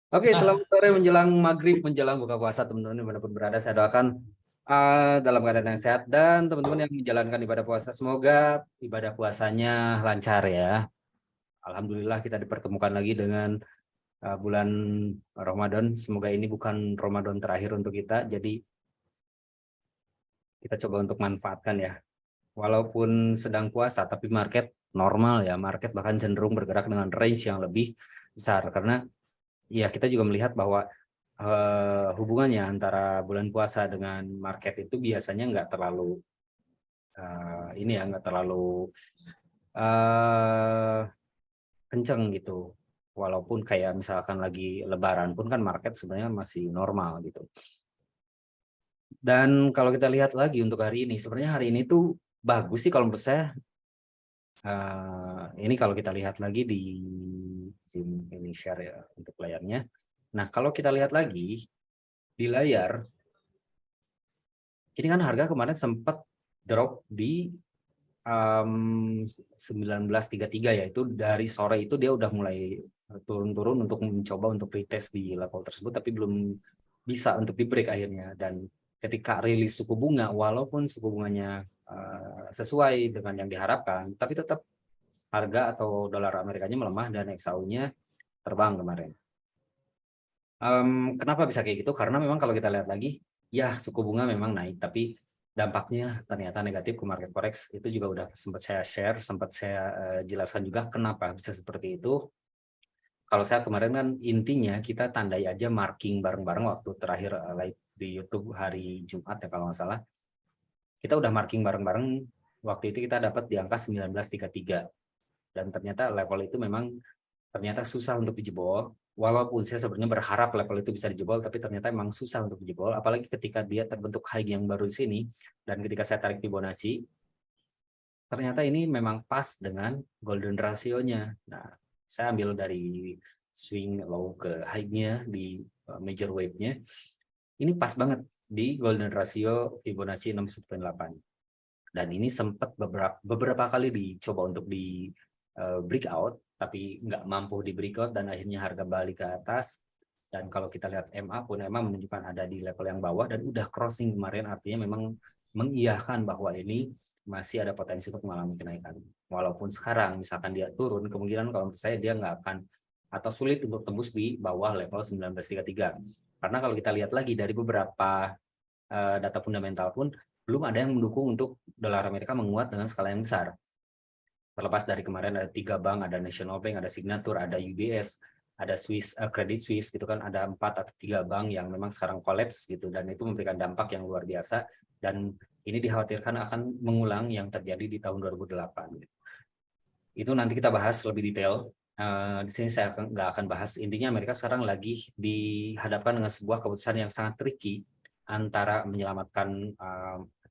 Oke, selamat sore menjelang maghrib, menjelang buka puasa teman-teman dimanapun berada. Saya doakan dalam keadaan yang sehat dan teman-teman yang menjalankan ibadah puasa semoga ibadah puasanya lancar ya. Alhamdulillah kita dipertemukan lagi dengan bulan Ramadan. Semoga ini bukan Ramadan terakhir untuk kita. Jadi kita coba untuk manfaatkan ya. Walaupun sedang puasa, tapi market normal ya. Market bahkan cenderung bergerak dengan range yang lebih besar karena ya kita juga melihat bahwa hubungannya antara bulan puasa dengan market itu biasanya nggak terlalu ini ya nggak terlalu uh, kenceng gitu. Walaupun kayak misalkan lagi Lebaran pun kan market sebenarnya masih normal gitu. Dan kalau kita lihat lagi untuk hari ini, sebenarnya hari ini tuh bagus sih kalau menurut saya. Ini kalau kita lihat lagi di Zoom ini share ya untuk layarnya. Nah kalau kita lihat lagi di layar, ini kan harga kemarin sempat drop di 1933 ya, itu dari sore itu dia udah mulai turun-turun untuk mencoba untuk retest di level tersebut tapi belum bisa untuk di break akhirnya. Dan ketika rilis suku bunga walaupun suku bunganya sesuai dengan yang diharapkan tapi tetap harga atau dolar Amerikanya melemah dan XAU-nya terbang kemarin. Kenapa bisa kayak gitu? Karena memang kalau kita lihat lagi, ya suku bunga memang naik, tapi dampaknya ternyata negatif ke market forex. Itu juga udah sempat saya share, sempat saya jelaskan juga kenapa bisa seperti itu. Kalau saya kemarin kan intinya kita tandai aja marking bareng-bareng waktu terakhir live di YouTube hari Jumat ya kalau nggak salah. Kita udah marking bareng-bareng, waktu itu kita dapat di angka 1933. Dan ternyata level itu memang ternyata susah untuk dijebol. Walaupun saya sebenarnya berharap level itu bisa dijebol, tapi ternyata memang susah untuk dijebol. Apalagi ketika dia terbentuk high yang baru di sini, dan ketika saya tarik Fibonacci, ternyata ini memang pas dengan golden ratio-nya. Nah, saya ambil dari swing low ke high-nya di major wave-nya. Ini pas banget di golden ratio Fibonacci 61,8. Dan ini sempat beberapa kali dicoba untuk di breakout, tapi nggak mampu di breakout dan akhirnya harga balik ke atas. Dan kalau kita lihat MA pun memang menunjukkan ada di level yang bawah dan udah crossing kemarin, artinya memang mengiyakan bahwa ini masih ada potensi untuk mengalami kenaikan. Walaupun sekarang misalkan dia turun, kemungkinan kalau menurut saya dia nggak akan atau sulit untuk tembus di bawah level 1933. Karena kalau kita lihat lagi dari beberapa data fundamental pun belum ada yang mendukung untuk dolar Amerika menguat dengan skala yang besar. Terlepas dari kemarin ada 3 bank, ada National Bank, ada Signature, ada UBS, ada Swiss Credit Suisse gitu kan, ada 4 atau 3 bank yang memang sekarang kolaps gitu, dan itu memberikan dampak yang luar biasa, dan ini dikhawatirkan akan mengulang yang terjadi di tahun 2008. Itu nanti kita bahas lebih detail. Di sini saya nggak akan bahas. Intinya Amerika sekarang lagi dihadapkan dengan sebuah keputusan yang sangat tricky antara menyelamatkan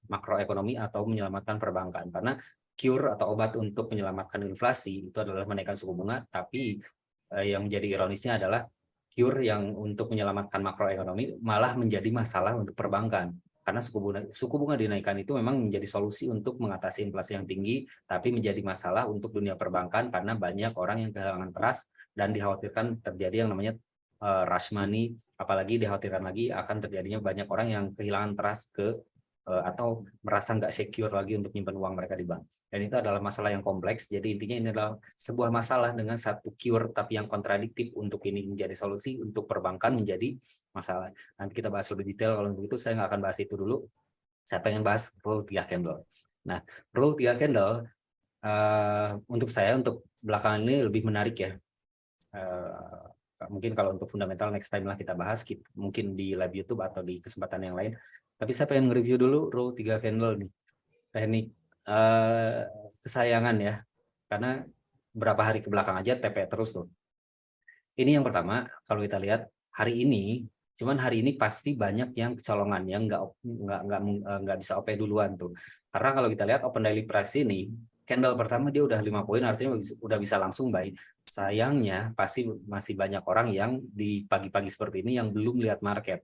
makroekonomi atau menyelamatkan perbankan. Karena cure atau obat untuk menyelamatkan inflasi itu adalah menaikkan suku bunga, tapi yang menjadi ironisnya adalah cure yang untuk menyelamatkan makroekonomi malah menjadi masalah untuk perbankan. Karena suku bunga dinaikkan itu memang menjadi solusi untuk mengatasi inflasi yang tinggi, tapi menjadi masalah untuk dunia perbankan karena banyak orang yang kehilangan trust dan dikhawatirkan terjadi yang namanya rush money, apalagi dikhawatirkan lagi akan terjadinya banyak orang yang kehilangan trust ke atau merasa nggak secure lagi untuk menyimpan uang mereka di bank. Dan itu adalah masalah yang kompleks. Jadi intinya ini adalah sebuah masalah dengan satu cure tapi yang kontradiktif. Untuk ini menjadi solusi, untuk perbankan menjadi masalah. Nanti kita bahas lebih detail. Kalau untuk itu saya nggak akan bahas itu dulu. Saya pengen bahas rule 3 candle. Nah, rule 3 candle untuk saya untuk belakangan ini lebih menarik ya. Mungkin kalau untuk fundamental next time lah kita bahas, mungkin di live YouTube atau di kesempatan yang lain. Tapi saya pengen nge-review dulu rule 3 candle nih. Teknik kesayangan ya. Karena berapa hari ke belakang aja TP terus tuh. Ini yang pertama, kalau kita lihat hari ini, cuman hari ini pasti banyak yang kecolongan yang nggak bisa OP duluan tuh. Karena kalau kita lihat open daily price ini, candle pertama dia udah 5 poin, artinya udah bisa langsung buy. Sayangnya pasti masih banyak orang yang di pagi-pagi seperti ini yang belum lihat market.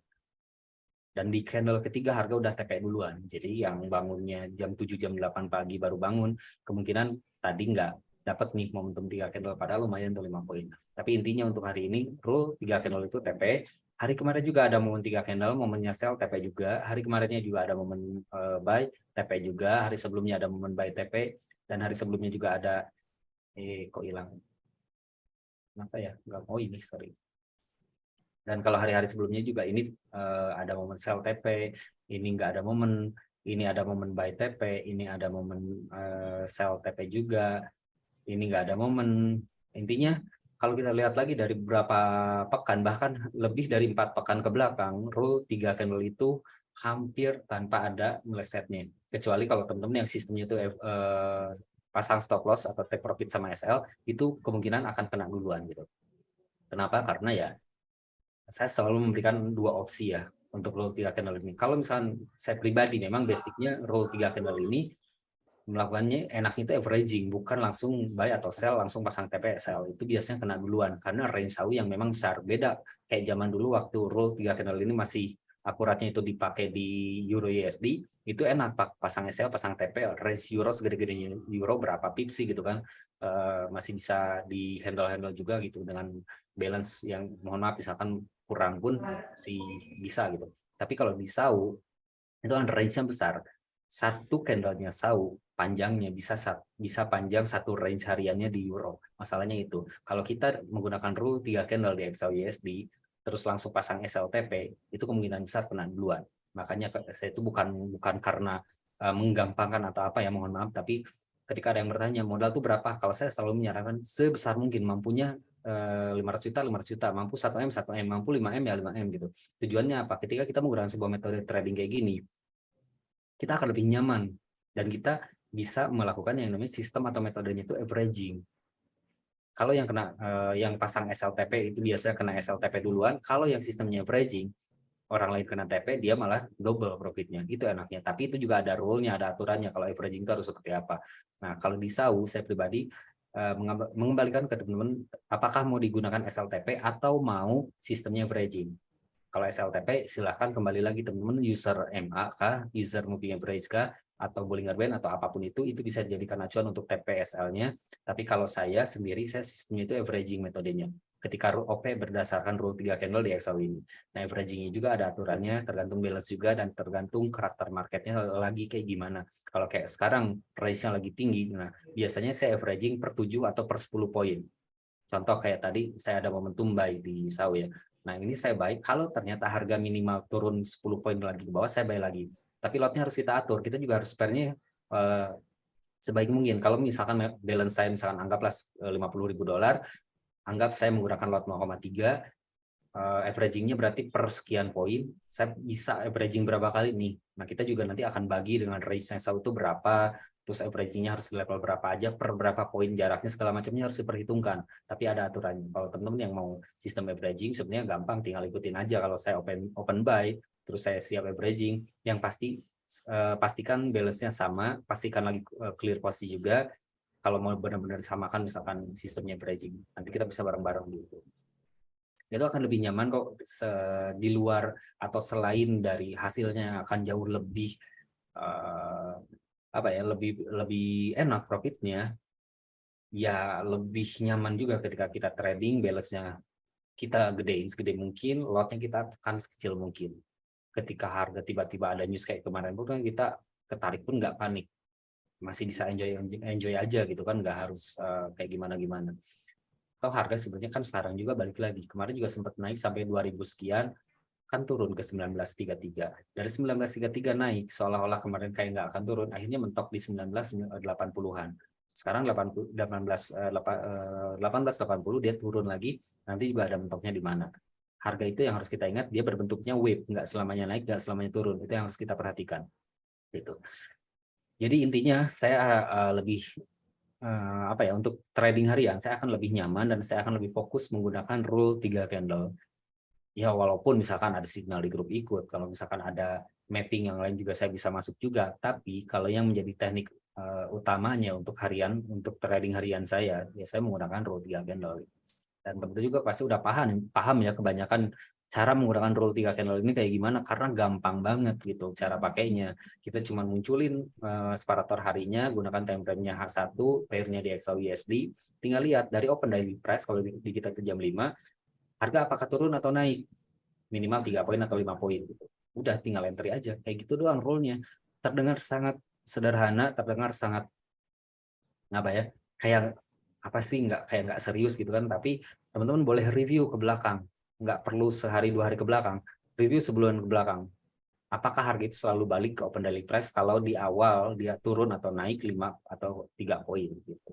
Dan di candle ketiga harga udah TP duluan. Jadi yang bangunnya jam 7 jam 8 pagi baru bangun, kemungkinan tadi dapat nih momentum 3 candle, padahal lumayan tuh 5 poin. Tapi intinya untuk hari ini rule 3 candle itu TP. Hari kemarin juga ada momen 3 candle, momennya sell TP juga. Hari kemarinnya juga ada momen buy TP juga. Hari sebelumnya ada momen buy TP, dan hari sebelumnya juga ada kok hilang. Kenapa ya? Enggak, oh ini sorry. Dan kalau hari-hari sebelumnya juga ini ada momen sell TP, ini nggak ada momen, ini ada momen buy TP, ini ada momen sell TP juga, ini nggak ada momen. Intinya kalau kita lihat lagi dari beberapa pekan, bahkan lebih dari 4 pekan ke belakang, rule 3 candle itu hampir tanpa ada melesetnya. Kecuali kalau teman-teman yang sistemnya itu pasang stop loss atau take profit sama SL, itu kemungkinan akan kena duluan gitu. Kenapa? Karena ya saya selalu memberikan 2 opsi ya untuk rule 3 candle ini. Kalau misalnya saya pribadi memang basicnya rule 3 candle ini melakukannya enaknya itu averaging, bukan langsung buy atau sell langsung pasang TP sell. Itu biasanya kena duluan karena range sawi yang memang besar. Beda kayak zaman dulu waktu rule 3 candle ini masih akuratnya itu dipakai di Euro USD, itu enak pasang SL, pasang TP, range Euro segede-gedenya Euro berapa pips sih gitu kan, masih bisa di handle juga gitu dengan balance yang mohon maaf misalkan kurang pun sih bisa gitu. Tapi kalau di SAU itu kan range-nya besar. Satu candle-nya SAU panjangnya bisa panjang satu range hariannya di Euro. Masalahnya itu kalau kita menggunakan rule 3 candle di XAU USD terus langsung pasang SLTP, itu kemungkinan besar kena duluan. Makanya saya itu bukan karena menggampangkan atau apa ya, mohon maaf, tapi ketika ada yang bertanya modal itu berapa, kalau saya selalu menyarankan sebesar mungkin, mampunya 500 juta, mampu 1M, mampu 5M ya 5M gitu. Tujuannya apa? Ketika kita menggunakan sebuah metode trading kayak gini, kita akan lebih nyaman dan kita bisa melakukan yang namanya sistem atau metodenya itu averaging. Kalau yang yang pasang SLTP itu biasanya kena SLTP duluan. Kalau yang sistemnya averaging, orang lain kena TP, dia malah double profitnya. Itu enaknya. Tapi itu juga ada rule-nya, ada aturannya. Kalau averaging itu harus seperti apa. Nah, kalau di SAU, saya pribadi mengembalikan ke teman-teman, apakah mau digunakan SLTP atau mau sistemnya averaging. Kalau SLTP silahkan kembali lagi teman-teman, user MA kah, user moving average kah, atau Bollinger Band atau apapun itu bisa dijadikan acuan untuk TPSL-nya. Tapi kalau saya sendiri, saya sistemnya itu averaging metodenya. Ketika OP berdasarkan rule 3 candle di Excel ini. Nah, averaging juga ada aturannya, tergantung balance juga dan tergantung karakter marketnya lagi kayak gimana. Kalau kayak sekarang range-nya lagi tinggi, nah biasanya saya averaging per 7 atau per 10 poin. Contoh kayak tadi saya ada momentum buy di SAU ya. Nah, ini saya buy, kalau ternyata harga minimal turun 10 poin lagi ke bawah, saya buy lagi. Tapi lotnya harus kita atur, kita juga harus spare-nya sebaik mungkin. Kalau misalkan balance saya misalkan anggaplah $50.000, anggap saya menggunakan lot 0,3, averaging-nya berarti per sekian poin, saya bisa averaging berapa kali nih. Nah, kita juga nanti akan bagi dengan range yang SAU itu berapa, terus averaging-nya harus di level berapa aja, per berapa poin jaraknya, segala macamnya harus diperhitungkan. Tapi ada aturannya. Kalau teman-teman yang mau sistem averaging, sebenarnya gampang, tinggal ikutin aja. Kalau saya open buy, terus saya siap averaging, yang pasti pastikan balance-nya sama, pastikan lagi clear posisi juga. Kalau mau benar-benar disamakan, misalkan sistemnya averaging, nanti kita bisa bareng-bareng gitu. Itu akan lebih nyaman kok, di luar atau selain dari hasilnya akan jauh lebih apa ya, lebih enak profitnya, ya lebih nyaman juga ketika kita trading, balance-nya kita gedein segede mungkin, lotnya kita tekan sekecil mungkin. Ketika harga tiba-tiba ada news kayak kemarin pun kan kita ketarik pun nggak panik, masih bisa enjoy aja gitu kan, nggak harus kayak gimana-gimana. Atau harga sebenarnya kan sekarang juga balik lagi, kemarin juga sempat naik sampai 2000 sekian, kan turun ke 1933. Dari 1933 naik, seolah-olah kemarin kayak nggak akan turun, akhirnya mentok di 1980-an. Sekarang 1880 dia turun lagi, nanti juga ada mentoknya di mana. Harga itu yang harus kita ingat, dia berbentuknya wave, nggak selamanya naik, nggak selamanya turun. Itu yang harus kita perhatikan. Gitu. Jadi intinya saya lebih apa ya, untuk trading harian saya akan lebih nyaman dan saya akan lebih fokus menggunakan rule 3 candle. Ya walaupun misalkan ada signal di grup ikut, kalau misalkan ada mapping yang lain juga saya bisa masuk juga, tapi kalau yang menjadi teknik utamanya untuk harian, untuk trading harian saya, ya saya menggunakan rule 3 candle. Dan tentu juga pasti udah paham ya kebanyakan cara menggunakan rule 3 candle ini kayak gimana, karena gampang banget gitu cara pakainya. Kita cuma munculin separator harinya, gunakan time frame-nya H1, pair-nya di XAUUSD, tinggal lihat dari open daily price kalau di kita ke jam 5, harga apakah turun atau naik, minimal 3 poin atau 5 poin gitu. Udah tinggal entry aja, kayak gitu doang rule-nya. Terdengar sangat sederhana, terdengar sangat apa ya, kayak apa sih, nggak serius gitu kan, tapi teman-teman boleh review ke belakang, nggak perlu sehari 2 hari ke belakang, review sebulan ke belakang, apakah harga itu selalu balik ke open daily price kalau di awal dia turun atau naik 5 atau 3 poin gitu.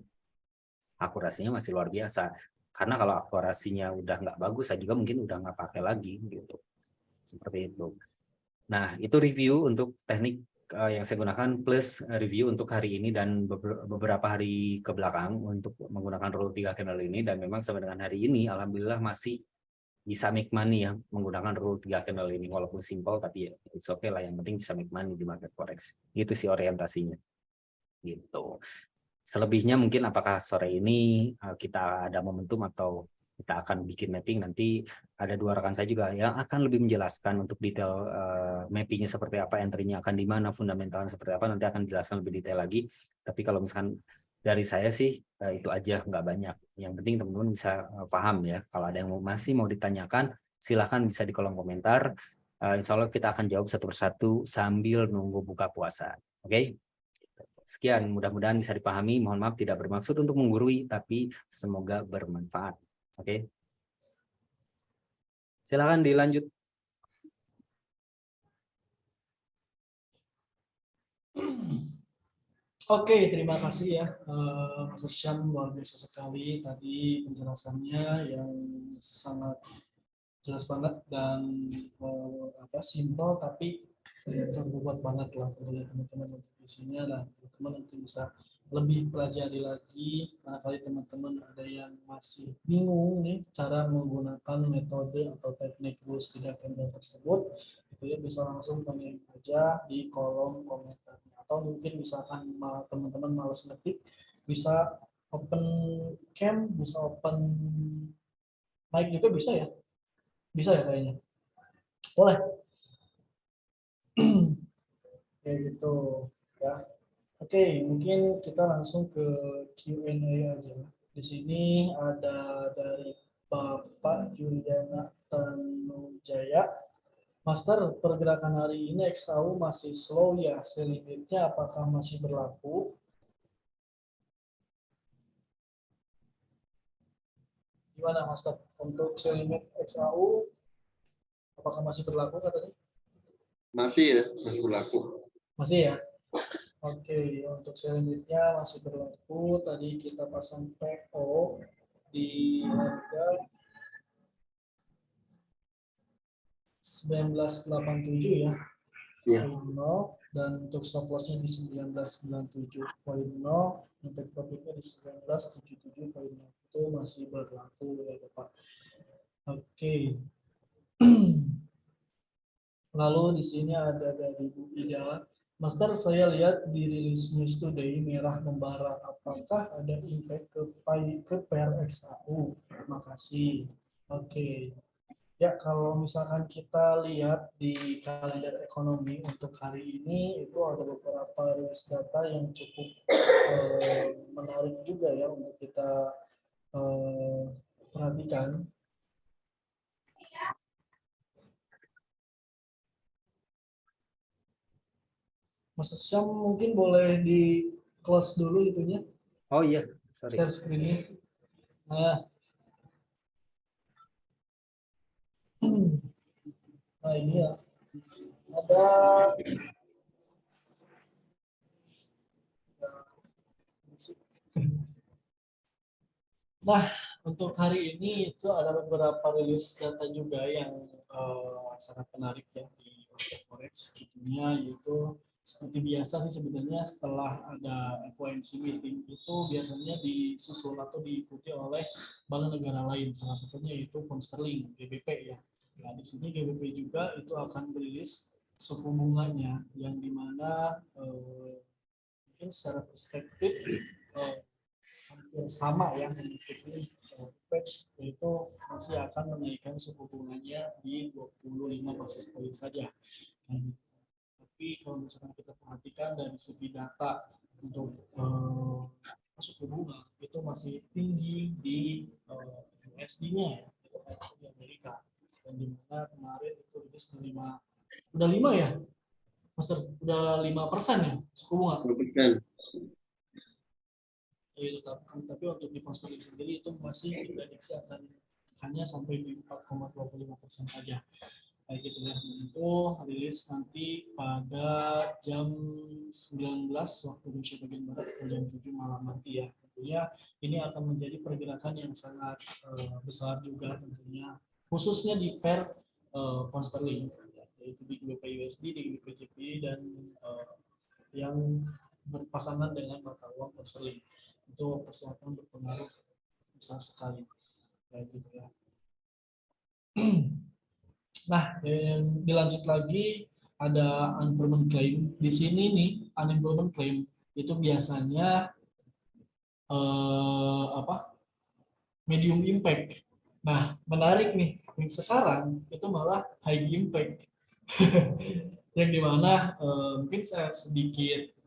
Akurasinya masih luar biasa, karena kalau akurasinya udah nggak bagus, saya juga mungkin udah nggak pakai lagi gitu, seperti itu. Nah, itu review untuk teknik yang saya gunakan, plus review untuk hari ini dan beberapa hari ke belakang untuk menggunakan rule 3 candle ini. Dan memang sampai dengan hari ini alhamdulillah masih bisa make money ya menggunakan rule 3 candle ini, walaupun simple tapi ya it's okay lah, yang penting bisa make money di market forex. Itu sih orientasinya gitu. Selebihnya mungkin apakah sore ini kita ada momentum atau kita akan bikin mapping, nanti ada 2 rekan saya juga yang akan lebih menjelaskan untuk detail mappingnya seperti apa, entry-nya akan di mana, fundamentalnya seperti apa, nanti akan dijelaskan lebih detail lagi. Tapi kalau misalkan dari saya sih itu aja, nggak banyak. Yang penting teman-teman bisa paham ya. Kalau ada yang masih mau ditanyakan, silahkan bisa di kolom komentar. Insya Allah kita akan jawab satu persatu sambil nunggu buka puasa. Oke? Sekian, mudah-mudahan bisa dipahami. Mohon maaf tidak bermaksud untuk menggurui, tapi semoga bermanfaat. Oke. Silakan dilanjut. Oke, terima kasih ya Mas Irsyam, luar biasa sekali tadi penjelasannya yang sangat jelas banget dan simple tapi berbobot banget lah untuk teman-teman untuk isinya, dan teman-teman nanti bisa lebih pelajari lagi. Barangkali teman-teman ada yang masih bingung nih cara menggunakan metode atau teknik rules 3 candle tersebut, itu ya bisa langsung komen aja di kolom komentar, atau mungkin misalkan teman-teman malas ngetik, bisa open cam, bisa open mic juga bisa ya kayaknya, boleh kayak gitu ya. Oke, mungkin kita langsung ke Q&A aja. Di sini ada dari Bapak Juliana Tanujaya. Master, pergerakan hari ini XAU masih slow ya, limitnya apakah masih berlaku? Gimana Master, untuk limit XAU apakah masih berlaku katanya? Masih ya, masih berlaku. Masih ya? Oke, untuk limitnya masih berlaku. Tadi kita pasang PO di harga 1987 ya. Ya. Dan untuk stop lossnya di 1997.0, untuk profitnya di 1977.0, itu masih berlaku ya Bapak. Oke. Lalu di sini ada dari Bu Ida. Master, saya lihat di rilis News Today merah membara. Apakah ada impact ke pair XAU? Terima kasih. Oke. Ya, kalau misalkan kita lihat di kalender ekonomi untuk hari ini, itu ada beberapa rilis data yang cukup menarik juga ya untuk kita perhatikan. Mas Syam mungkin boleh di close dulu itunya. Oh iya, sorry. Share screen-nya. Nah, nah ini ya. Ada Nah, untuk hari ini itu ada beberapa rilis data juga yang sangat menarik ya di market forex dunia, yaitu seperti biasa sih sebenarnya setelah ada FOMC meeting itu biasanya disusul atau diikuti oleh bank negara lain, salah satunya yaitu pound sterling GBP ya. Nah, di sini GBP juga itu akan merilis suku bunganya yang dimana mungkin secara perspektif hampir sama ya mengikuti Fed itu masih akan menaikkan suku bunganya di 25 basis point saja. Tapi kalau misalkan kita perhatikan dari segi data untuk suku bunga itu masih tinggi di USD-nya ya, di Amerika. Dan di mana kemarin itu rilis udah 5 ya, Master, udah 5% ya suku bunga. 10%. Gitu, tapi untuk di pound sterling sendiri itu masih diprediksi akan hanya sampai di 4,25% saja. Kayak gitu ya. Dan itu rilis nanti pada jam 19 waktu Indonesia bagian barat atau jam 7 malam nanti ya. Tentunya ini akan menjadi pergerakan yang sangat besar juga tentunya, khususnya di pair pound sterling, yaitu di GBP USD, di GBP JPY, dan yang berpasangan dengan mata uang pound sterling. Itu pasti akan berpengaruh besar sekali. Kayak gitu ya. Nah, dilanjut lagi ada unemployment claim. Di sini nih unemployment claim itu biasanya medium impact. Nah, menarik nih. Sekarang itu malah high impact. Yang dimana mungkin saya sedikit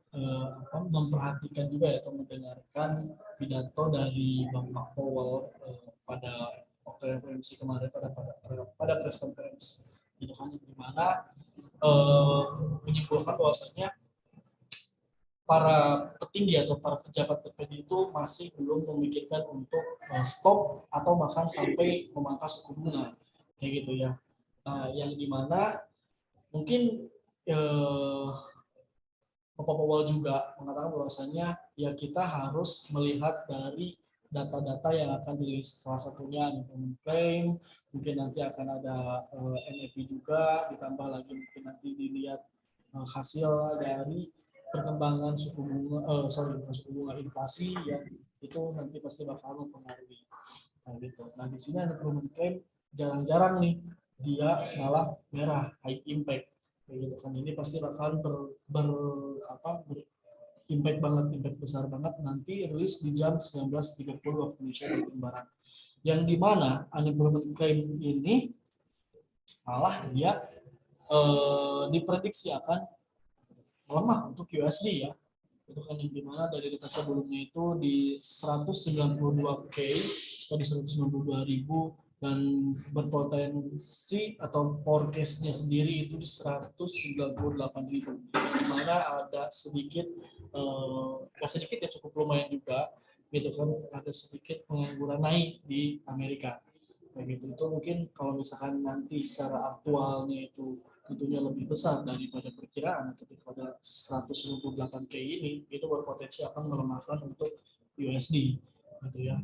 memperhatikan juga ya, atau mendengarkan pidato dari Bapak Powell pada waktu FOMC kemarin pada press conference, gitu kan, di mana menyimpulkan bahwasanya para petinggi atau para pejabat tertinggi itu masih belum memikirkan untuk stop atau bahkan sampai memangkas suku bunga, kayak gitu ya. Nah, yang dimana mungkin Bapak Powell juga mengatakan bahwasanya ya kita harus melihat dari data-data yang akan dirilis, salah satunya unemployment claim, mungkin nanti akan ada NFP juga, ditambah lagi mungkin nanti dilihat hasil dari perkembangan suku bunga inflasi yang itu nanti pasti bakal mempengaruhi. Nah, gitu. Nah, di sini unemployment claim jarang-jarang nih dia malah merah, high impact. Gitu kan, ini pasti bakal impact banget, impact besar banget nanti rilis di jam 19.30 waktu Indonesia bagian barat, yang dimana unemployment claim ini malah dia diprediksi akan melemah untuk USD ya. Itu kan yang dimana dari data sebelumnya itu di 192K atau di 192.000, dan berpotensi atau forecast-nya sendiri itu di 198.000, di mana ada sedikit ya cukup lumayan juga, gitu kan, ada sedikit pengangguran naik di Amerika, kayak gitu. Itu mungkin kalau misalkan nanti secara aktualnya itu tentunya lebih besar daripada perkiraan atau daripada 198K ini, itu berpotensi akan melemahkan untuk USD, gitu ya.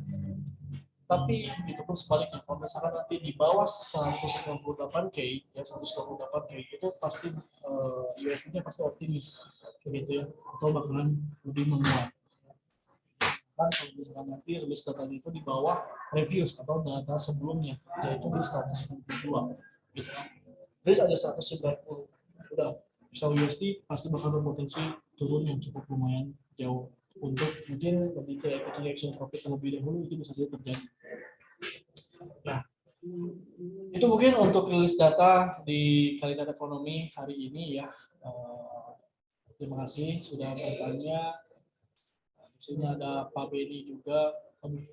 Tapi itu pun sebaliknya, kalau misalkan nanti di bawah 198K ya, 198K itu pasti USD-nya pasti optimis, begitu ya, atau bakalan lebih menguat. Kan kalau misalkan nanti rilis data itu di bawah reviews atau data sebelumnya, yaitu di 192, gitu kan. Rilis ada 190, udah bisa USD pasti bakal berpotensi turun yang cukup lumayan jauh. Untuk mungkin lebih ke equity action profit terlebih dahulu, itu bisa saja terjadi. Nah, itu mungkin untuk rilis data di kalender ekonomi hari ini ya. Terima kasih sudah bertanya. Di sini ada Pak Beni juga.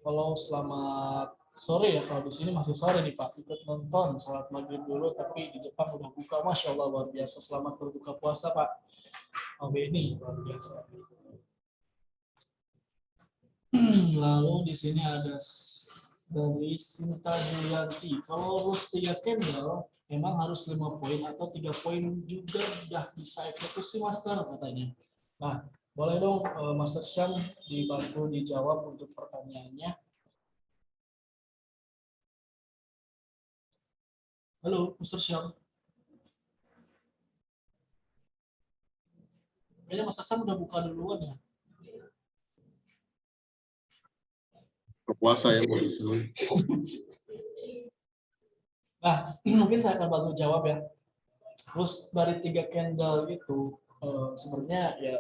Kalau selamat sore ya, kalau di sini masih sore nih Pak, ikut nonton salat maghrib dulu, tapi di Jepang udah buka, Masya Allah, luar biasa. Selamat berbuka puasa Pak. Pak Beni, luar biasa. Lalu di sini ada dari Sinta Julianti. Kalau rules 3 candle memang harus 5 poin atau 3 poin juga udah bisa eksekusi Master katanya. Nah, boleh dong Master Syam dibantu dijawab untuk pertanyaannya. Halo Master Syam. Kayaknya Master Syam udah buka duluan ya. Puasa ya. Nah, mungkin saya akan bantu jawab ya. Terus dari 3 candle itu sebenarnya ya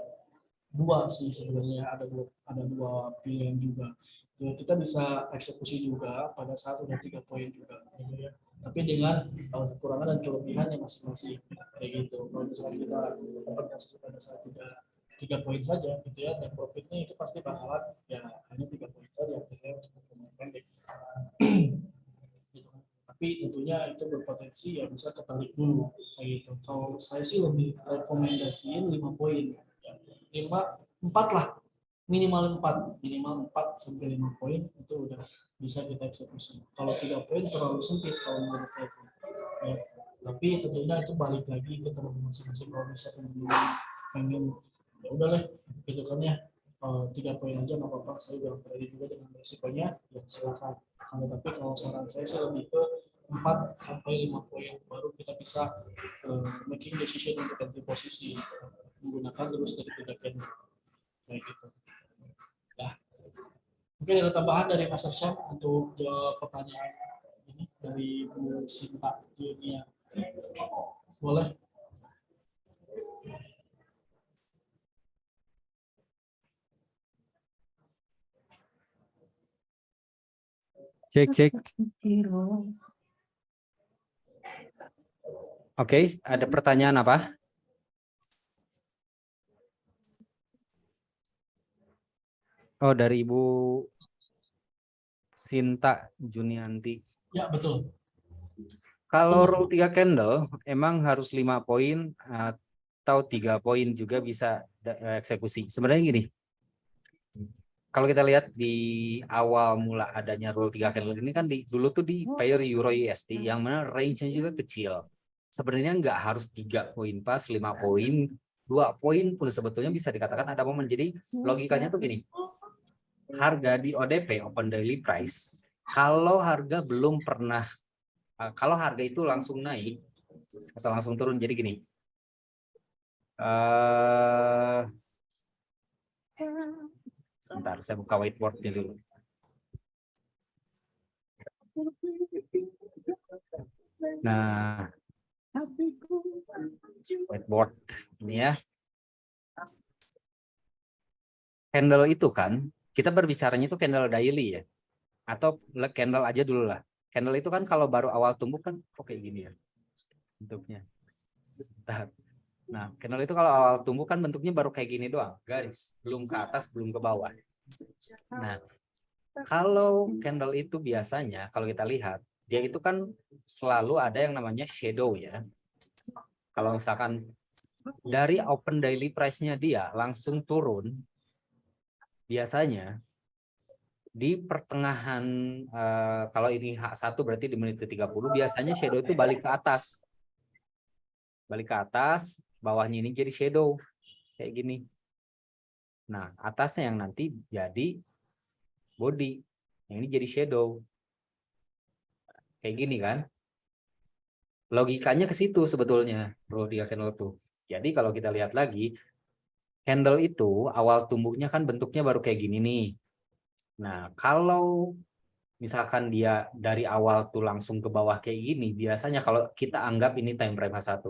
dua sih sebenarnya, ada dua pilihan juga. ya kita bisa eksekusi juga pada saat udah 3 poin juga gitu ya. Tapi dengan kekurangan dan kelebihannya masing-masing kayak gitu. Kalau misalnya kita dapat kasus pada saat 3 poin saja gitu ya, dan profitnya itu pasti bakalan ya hanya 3 poin saja gitu ya, cukup lumayan pendek. Gitu kan. Tapi tentunya itu berpotensi ya bisa ketarik dulu kayak gitu. Kalau saya sih lebih rekomendasiin 5 poin ya. 4 lah, minimal 4 sampai 5 poin itu udah bisa kita eksekusi. Kalau 3 poin terlalu sempit kalau menurut saya ya. Tapi tentunya itu balik lagi ke teman masing-masing. Kalau misalnya pengen ya udah lah gitu kan ya, 3 poin aja nggak apa-apa, saya udah berani juga dengan resikonya, ya silakan. Tapi kalau saran saya sih lebih ke 4 sampai 5 poin baru kita bisa making decision untuk ganti posisi menggunakan terus dari 3 candle kayak gitu. Nah, mungkin ada tambahan dari Mas Arsyad untuk jawab pertanyaan ini dari Bu Sinta Junia. Boleh? Cek. Oke, ada pertanyaan apa? Oh, dari Ibu Sinta Junianti. Ya, betul. Kalau rule 3 candle emang harus 5 poin atau 3 poin juga bisa eksekusi. Sebenarnya gini. Kalau kita lihat di awal mula adanya rule 3 candle ini kan dulu tuh di pair Euro USD yang mana range-nya juga kecil. Sebenarnya nggak harus 3 poin pas, 5 poin, 2 poin pun sebetulnya bisa dikatakan ada momen. Jadi logikanya tuh gini. Harga di ODP, Open Daily Price, kalau harga belum pernah, kalau harga itu langsung naik atau langsung turun, jadi gini. Sebentar, saya buka whiteboard-nya dulu. Nah, whiteboard ini ya. Candle itu kan, kita berbicaranya itu candle daily ya. Atau candle aja dulu lah. Candle itu kan kalau baru awal tumbuh kan kayak gini ya bentuknya. Sebentar. Nah, candle itu kalau awal tumbuh kan bentuknya baru kayak gini doang, garis, belum ke atas, belum ke bawah. Nah, kalau candle itu biasanya kalau kita lihat, dia itu kan selalu ada yang namanya shadow ya. Kalau misalkan dari open daily price-nya dia langsung turun, biasanya di pertengahan, kalau ini H1 berarti di menit ke-30, biasanya shadow itu balik ke atas. Balik ke atas, bawahnya ini jadi shadow. Kayak gini. Nah, atasnya yang nanti jadi body. Yang ini jadi shadow. Kayak gini kan. Logikanya ke situ sebetulnya. Rule 3 candle tuh. Jadi kalau kita lihat lagi, candle itu awal tumbuhnya kan bentuknya baru kayak gini nih. Nah, kalau misalkan dia dari awal tuh langsung ke bawah kayak gini, biasanya kalau kita anggap ini time frame H1,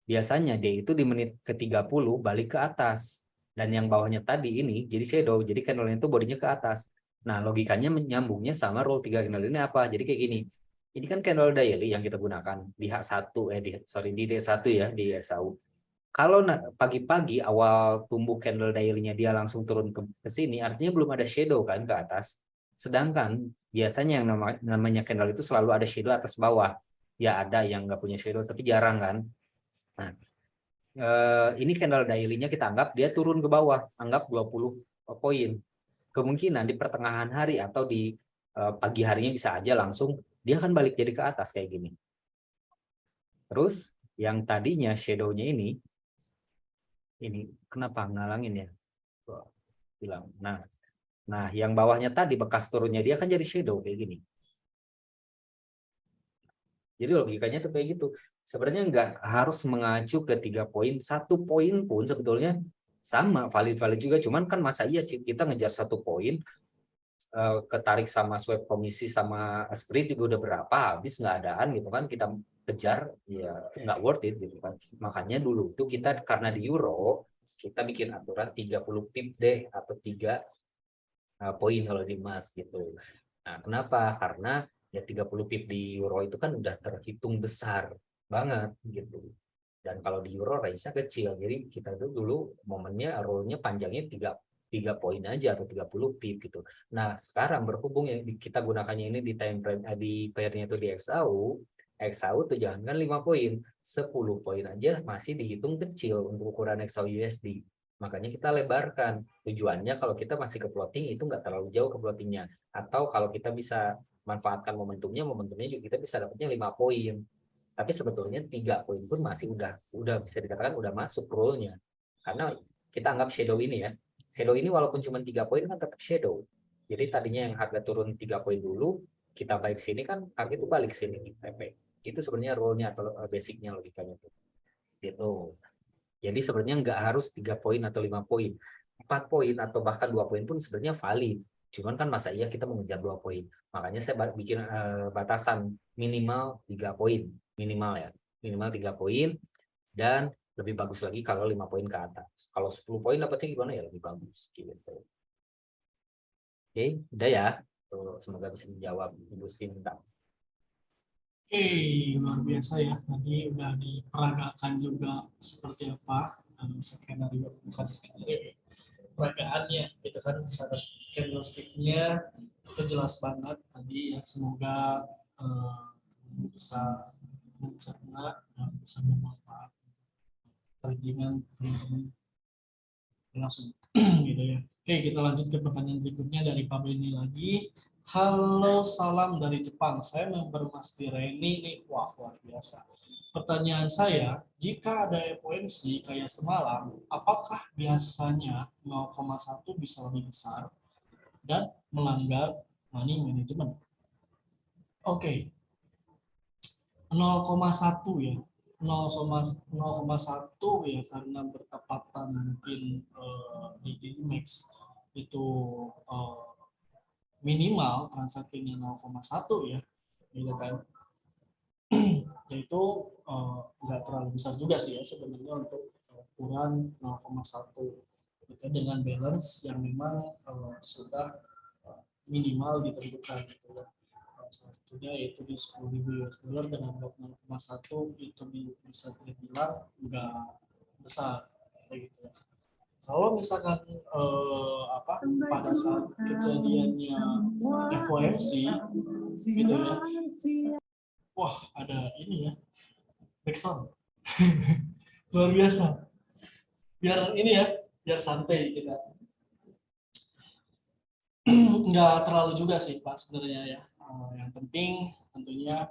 biasanya dia itu di menit ke-30 balik ke atas. Dan yang bawahnya tadi ini jadi shadow, jadi candle itu bodinya ke atas. Nah, logikanya menyambungnya sama rule 3 candle ini apa? Jadi kayak gini. Ini kan candle daily yang kita gunakan di H1, di D1 ya, di SAU. Kalau pagi-pagi awal tumbuh candle daily-nya dia langsung turun ke sini, artinya belum ada shadow kan ke atas. Sedangkan biasanya yang namanya candle itu selalu ada shadow atas bawah. Ya ada yang nggak punya shadow, tapi jarang kan. Nah, ini candle daily-nya kita anggap dia turun ke bawah, anggap 20 poin. Kemungkinan di pertengahan hari atau di pagi harinya bisa aja langsung dia akan balik jadi ke atas kayak gini. Terus yang tadinya shadow-nya ini kenapa ngalangin ya? Bilang. Nah, yang bawahnya tadi bekas turunnya dia kan jadi shadow kayak gini. Jadi logikanya tuh kayak gitu. Sebenarnya nggak harus mengacu ke 3 poin, 1 poin pun sebetulnya sama valid juga. Cuman kan masa iya sih kita ngejar 1 poin, ketarik sama swap komisi sama spirit juga udah berapa, habis nggak adaan gitu kan, kita kejar ya nggak worth it gitu kan. Makanya dulu tuh kita karena di euro kita bikin aturan 30 pip deh atau 3 poin kalau di emas gitu. Nah, kenapa? Karena ya 30 pip di euro itu kan udah terhitung besar banget gitu. Dan kalau di euro range-nya kecil. Jadi kita tuh dulu momennya roll-nya panjangnya 3 poin aja atau 30 pip gitu. Nah, sekarang berhubung ya kita gunakannya ini di time frame di pair-nya itu di XAU tuh jangankan 5 poin, 10 poin aja masih dihitung kecil untuk ukuran XAU USD. Makanya kita lebarkan. Tujuannya kalau kita masih ke floating itu nggak terlalu jauh ke floatingnya. Atau kalau kita bisa manfaatkan momentumnya juga kita bisa dapatnya 5 poin. Tapi sebetulnya 3 poin pun masih udah bisa dikatakan udah masuk rule-nya. Karena kita anggap shadow ini ya. Shadow ini walaupun cuma 3 poin kan tetap shadow. Jadi tadinya yang harga turun 3 poin dulu, kita balik sini kan harga itu balik sini TP. Itu sebenarnya rule-nya atau basic-nya logikanya tuh. Gitu. Jadi sebenarnya nggak harus 3 poin atau 5 poin. 4 poin atau bahkan 2 poin pun sebenarnya valid. Cuman kan masa iya kita mengejar 2 poin. Makanya saya bikin batasan minimal 3 poin. Minimal ya. Minimal 3 poin. Dan lebih bagus lagi kalau 5 poin ke atas. Kalau 10 poin dapatnya gimana ya lebih bagus. Gitu. Oke, udah ya. Tuh, semoga bisa menjawab Ibu Sinta. Oke, luar biasa ya. Tadi udah diperagakan juga seperti apa skenario, bukan skenario, peragaannya gitu kan, misalnya candlestick-nya itu jelas banget tadi ya. Semoga bisa mencerna dan bisa bermanfaat perlindungan langsung gitu ya. Oke, kita lanjut ke pertanyaan berikutnya dari Pak Beni lagi. Halo, salam dari Jepang. Saya member Mas Tireni nih. Wah, luar biasa. Pertanyaan saya, jika ada FOMC kayak semalam, apakah biasanya 0,1 bisa lebih besar dan melanggar money management? Oke, 0,1 ya. 0,1 ya karena bertepatan mungkin di max itu minimal transaksinya 0,1 ya, gitu kan. Yaitu nggak terlalu besar juga sih ya sebenarnya untuk ukuran 0,1 gitu, dengan balance yang memang sudah minimal ditentukan gitu ya. Salah satunya yaitu di 10.000 US dollar dengan lot 0,1 itu bisa dibilang nggak besar kayak gitu ya. Kalau misalkan pada saat kejadiannya FOMC gitu ya, wah ada ini ya, backsound luar biasa. Biar ini ya, biar santai kita. Nggak terlalu juga sih Pak sebenarnya ya. Yang penting tentunya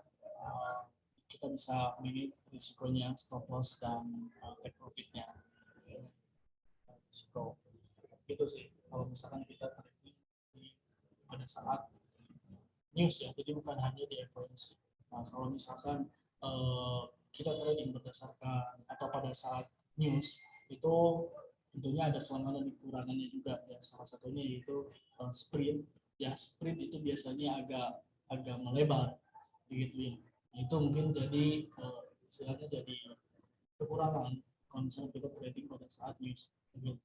kita bisa manage risikonya, stop loss dan take profitnya. Risiko itu sih kalau misalkan kita trading pada saat news ya, jadi bukan hanya di FOMC. Nah, kalau misalkan kita trading berdasarkan atau pada saat news itu tentunya ada kelemahan dan kekurangannya juga ya. Salah satunya yaitu sprint ya. Sprint itu biasanya agak melebar begitu ya. Nah, itu mungkin jadi istilahnya jadi kekurangan kalau misalnya kita trading pada saat news begitu.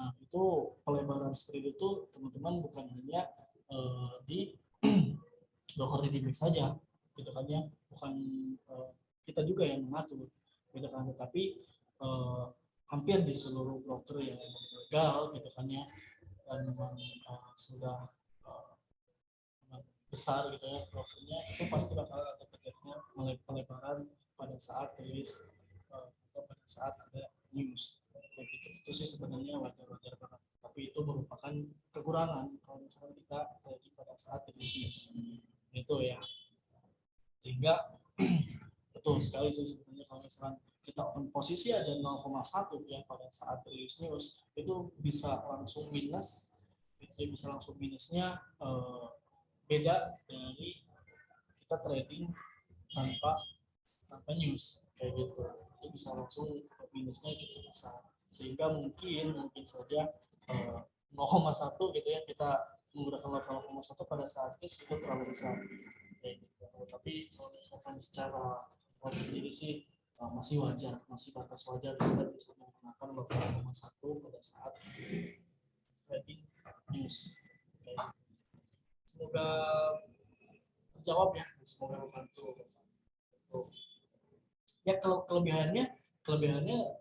Nah, itu pelebaran sprint itu teman-teman bukan hanya di broker reading saja gitu kan ya, bukan kita juga yang mengatur gitu kan, tetapi hampir di seluruh broker yang gagal gitu kan ya, dan memang sudah besar gitu ya brokernya, itu pasti bakal ada terjadinya pelebaran pada saat rilis atau pada saat ada news begitu. Itu sih sebenarnya wajar-wajar banget, tapi itu merupakan kekurangan kalau misalnya kita terjadi pada saat rilis news itu ya. Sehingga betul sekali sih sebenarnya kalau misalkan kita open posisi aja 0,1 ya pada saat rilis news itu bisa langsung minus, bisa langsung minusnya beda dari kita trading tanpa news kayak gitu, itu bisa langsung minusnya cukup besar, sehingga mungkin saja 0,1 gitu ya, kita menggunakan 0,1 pada saat itu terlalu besar kayak gitu. Tapi kalau misalkan secara sendiri sih masih wajar, masih batas wajar kita bisa menggunakan 0,1 pada saat trading news Semoga terjawab ya, semoga membantu. Ya kalau kelebihannya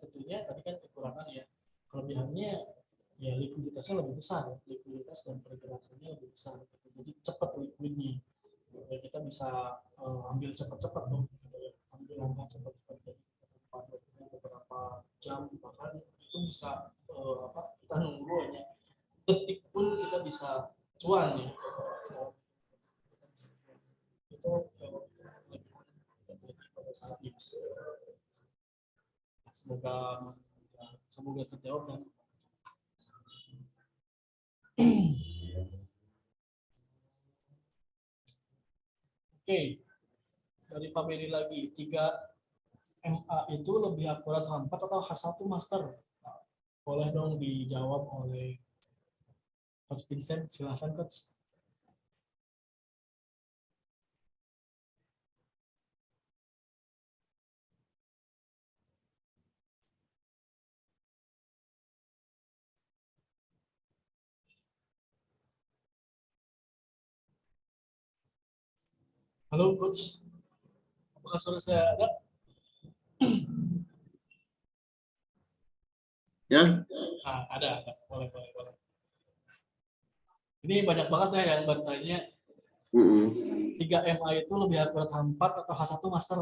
tentunya tadi kan kekurangan ya. Kelebihannya ya likuiditasnya lebih besar, likuiditas dan pergerakannya lebih besar. Jadi cepat liquidnya. Ya, kita bisa ambil cepat-cepat tuh, gitu ya. Ambil langkah cepat-cepat beberapa jam bahkan itu bisa kita nunggu hanya detik pun kita bisa cuan ya. Itu pada saat ini. Semoga terjawab dan Oke, dari Pak Beni lagi, 3MA itu lebih akurat H4 atau H1 Master? Boleh dong dijawab oleh Coach Vincent, silahkan Coach. Halo Coach, apakah suara saya ada? Ya, Nah, ada. Boleh. Ini banyak banget ya yang bertanya 3MA itu lebih akurat H4 atau H1 Master?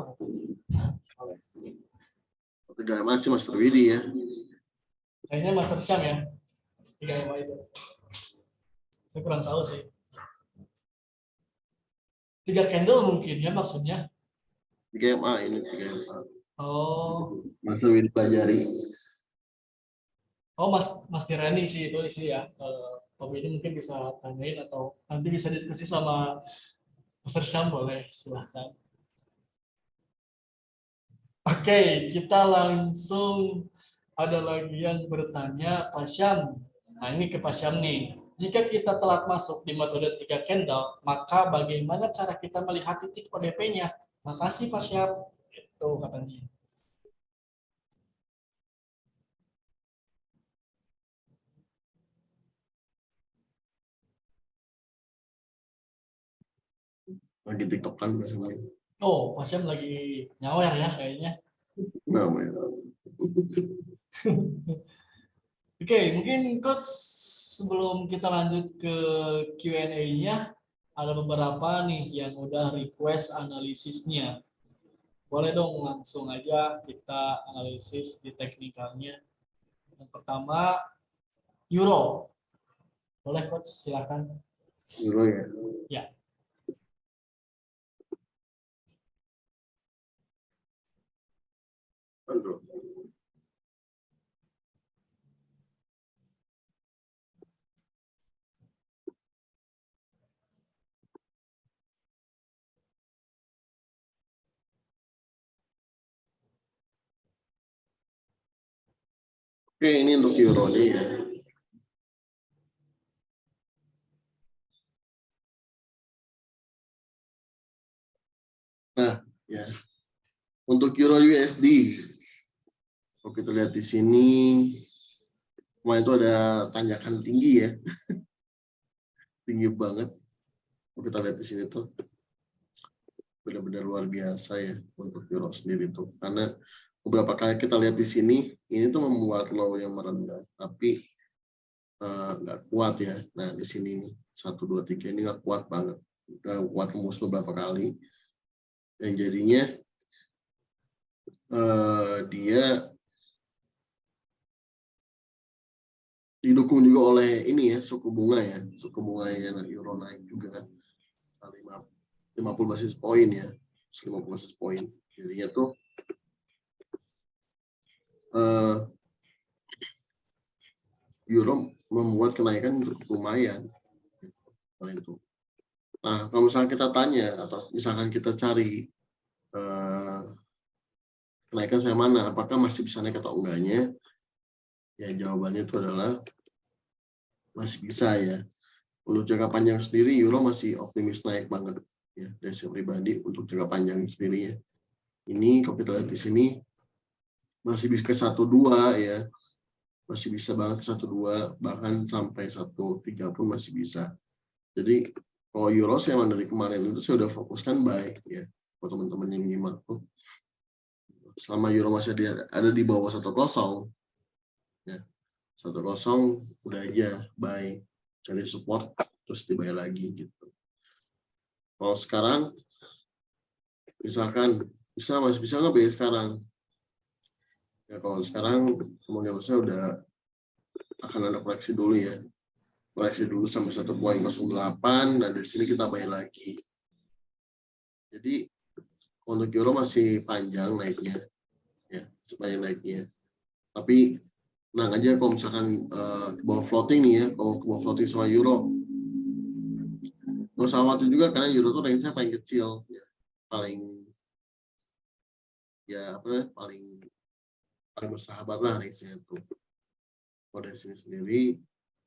tidak masih Master Widi ya. Kayaknya Master Syam ya, 3MA itu. Saya kurang tahu sih. 3 candle mungkin ya maksudnya. 3MA ini 3MA. Oh. Master Widi pelajari. Oh, Mas Tirani sih itu isi ya. Om ini mungkin bisa tanyain atau nanti bisa diskusi sama Master Syam, boleh silahkan. Oke, kita langsung ada lagi yang bertanya, Pak Syam. Nah, ini ke Pak Syam nih. Jika kita telat masuk di metode 3 candle, maka bagaimana cara kita melihat titik ODP-nya? Makasih Pak Syam. Itu katanya. Lagi TikTokan semuanya. Oh, Pak Syam lagi nyawer ya kayaknya. Namanya. Oke, mungkin Coach sebelum kita lanjut ke Q&A-nya, ada beberapa nih yang udah request analisisnya. Boleh dong langsung aja kita analisis di teknikalnya. Yang pertama, Euro. Boleh Coach, silakan. Euro ya. Ya. Aduh. Oke, ini untuk Euro-nya ya. Nah, ya. Untuk Euro USD, kalau kita lihat di sini, kemarin itu ada tanjakan tinggi ya. Tinggi banget. Kalau kita lihat di sini tuh, benar-benar luar biasa ya untuk Euro sendiri tuh. Karena beberapa kali kita lihat di sini, ini tuh membuat low yang merendah, tapi nggak kuat ya. Nah, di sini 1, 2, 3 ini nggak kuat banget. Nggak kuat tembus beberapa kali. Yang jadinya dia didukung juga oleh ini ya, suku bunga ya. Suku bunga yang Euro naik juga kan. 50 basis poin ya. 50 basis poin. Jadinya tuh Euro membuat kenaikan lumayan. Itu. Nah, kalau misalnya kita tanya atau misalkan kita cari kenaikan saya mana, apakah masih bisa naik atau enggaknya? Ya jawabannya itu adalah masih bisa ya. Untuk jangka panjang sendiri Euro masih optimis naik banget ya dari saya pribadi untuk jangka panjang sendiri ya. Ini kalau kita lihat di sini masih bisa ke 1,2 ya. Masih bisa banget ke 1,2 bahkan sampai 1,3 pun masih bisa. Jadi kalau euro saya emang dari kemarin itu saya udah fokuskan buy ya, buat teman-teman yang nyimak tuh. Selama euro masih ada di bawah 1,0 ya, 1,0 udah aja buy, cari support terus dibuy lagi gitu. Kalau sekarang misalkan masih bisa nggak bayar sekarang? Ya kalau sekarang kemungkinan saya udah akan ada koreksi dulu ya. Koreksi dulu sampai 1,08 dan dari sini kita bayar lagi. Jadi untuk euro masih panjang naiknya, ya sepanjang naiknya. Tapi tenang aja kalau misalkan ke bawah floating nih ya, kalau ke bawah floating sama euro, nggak usah khawatir juga karena euro tuh range-nya paling kecil, ya. paling bersahabat lah range-nya itu. Kalau dari sini sendiri,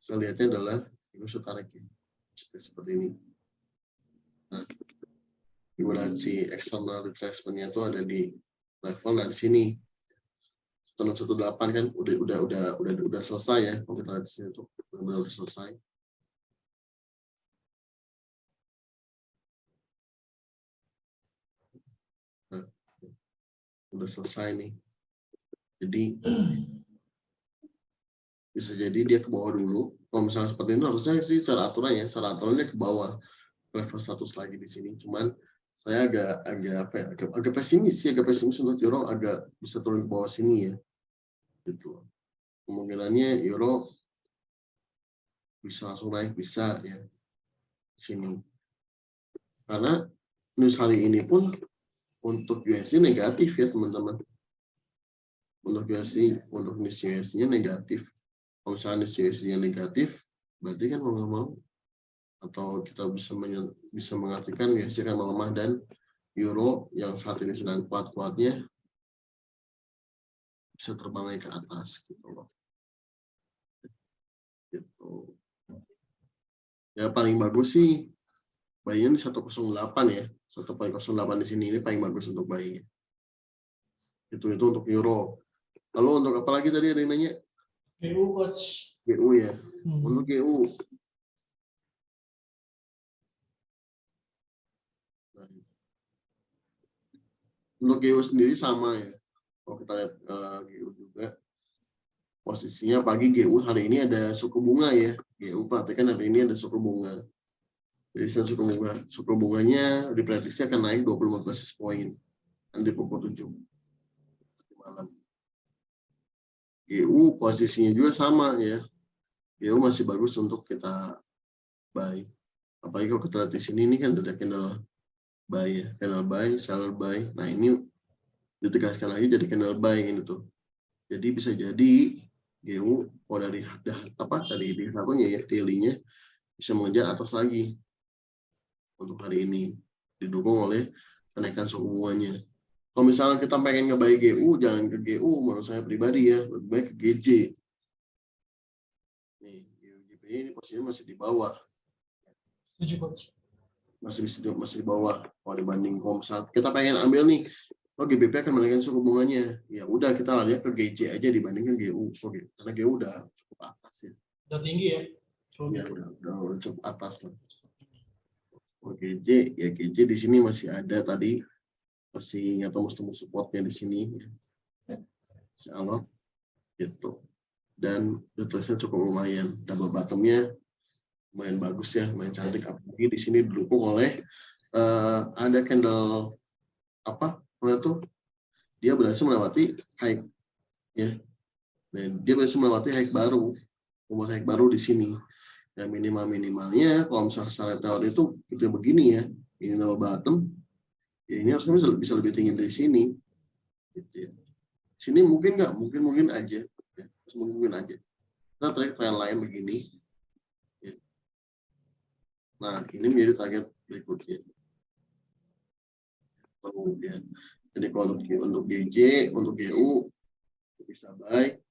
saya lihatnya adalah ini sudah tarik ya, seperti ini. Nah, simulasi external retracement-nya itu ada di level dari sini. 118 kan udah selesai ya, kalau kita lihat di sini tuh benar-benar udah selesai. Nah, udah selesai nih. Jadi bisa jadi dia ke bawah dulu. Kalau misalnya seperti itu harusnya sih secara aturannya ke bawah level 100 lagi di sini. Cuman saya agak pesimis untuk euro agak bisa turun ke bawah sini ya. Gitu. Kemungkinannya euro bisa langsung naik bisa ya sini. Karena news hari ini pun untuk USD negatif ya teman-teman. Untuk news USD-nya negatif. Kalau misalnya news USD-nya negatif, berarti kan mau nggak mau atau kita bisa mengartikan USD akan melemah dan euro yang saat ini sedang kuat-kuatnya bisa terbang naik ke atas gitu loh. Gitu. Ya paling bagus sih buy-nya di 108 ya. 1,08 di sini ini paling bagus untuk buy-nya. Itu untuk euro. Lalu untuk apa lagi tadi ada yang nanya? GU coach. GU ya. Untuk GU. Untuk GU sendiri sama ya. Kalau kita lihat GU juga posisinya pagi GU hari ini ada suku bunga ya. GU perhatikan hari ini ada suku bunga. Jadi suku bunganya diprediksi akan naik 25 basis point nanti pukul 7 malam. GU posisinya juga sama ya. GU masih bagus untuk kita buy. Apalagi kalau kita lihat di sini ini kan ada candle buy ya, candle buy, seller buy. Nah ini ditegaskan lagi jadi candle buy ini tuh. Jadi bisa jadi GU kalau dari satunya ya daily-nya bisa mengejar atas lagi untuk hari ini didukung oleh kenaikan suku bunganya. Kalau misalnya kita pengen nge-buy GU, jangan ke GU menurut saya pribadi ya, lebih baik ke GJ. Nih, GJP ini posisinya masih di bawah. Setuju coach. Masih di bawah kalau dibanding kalau misalnya kita pengen ambil nih, GBP akan menaikkan suku bunganya. Ya udah kita lari ke GJ aja dibandingkan GU. Oke, karena GU udah cukup atas ya. Udah tinggi ya? Ya udah cukup atas lah. GJ di sini masih ada tadi, masih tembus supportnya di sini. Insya Allah gitu. Dan retracement cukup lumayan. Double bottomnya lumayan bagus ya, lumayan cantik. Apalagi di sini didukung oleh ada candle dia berhasil melewati high ya. Dan dia berhasil melewati high baru, high baru di sini. Dan minimalnya kalau misalnya secara teori itu begini ya, ini double bottom, ya ini harusnya bisa lebih tinggi dari sini. Gitu ya. Sini mungkin nggak, mungkin aja, ya. Mungkin aja. Kita tarik tren lain begini. Ya. Nah ini menjadi target berikutnya. Kemudian, jadi kalau untuk GJ, untuk GU bisa baik.